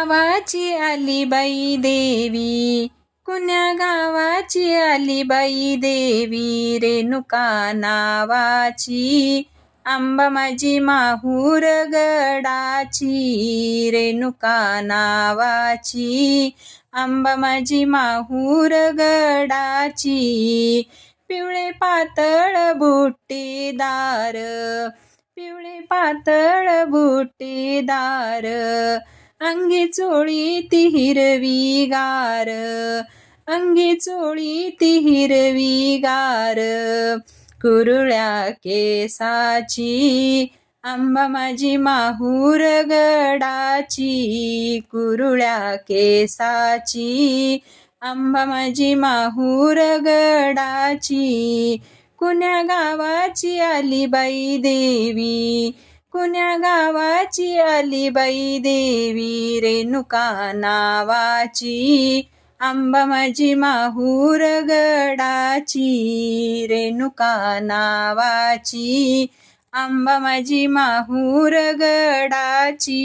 गावाची आली बाई देवी, कुण्या गावाची आली बाई देवी, रेणुका नावाची आंबा माझी माहूर गडाची, रेणुका नावाची आंबा माझी माहूर गडाची. पिवळे पातळ बुट्टीदार, पिवळे पातळ बुट्टीदार, अंगी चोळी ती हिरवी गार, अंगी चोळी ती हिरवी गार, कुरळ्या केसाची आंबा माझी माहूर गडाची, कुरळ्या केसाची आंबा माझी माहूर गडाची. कुण्या गावाची आली बाई देवी, कुण्या गावाची आली बाई देवी, रेणुका नावाची आंबा माझी माहूर गडाची, रेणुका नावाची आंबा माझी माहूर गडाची.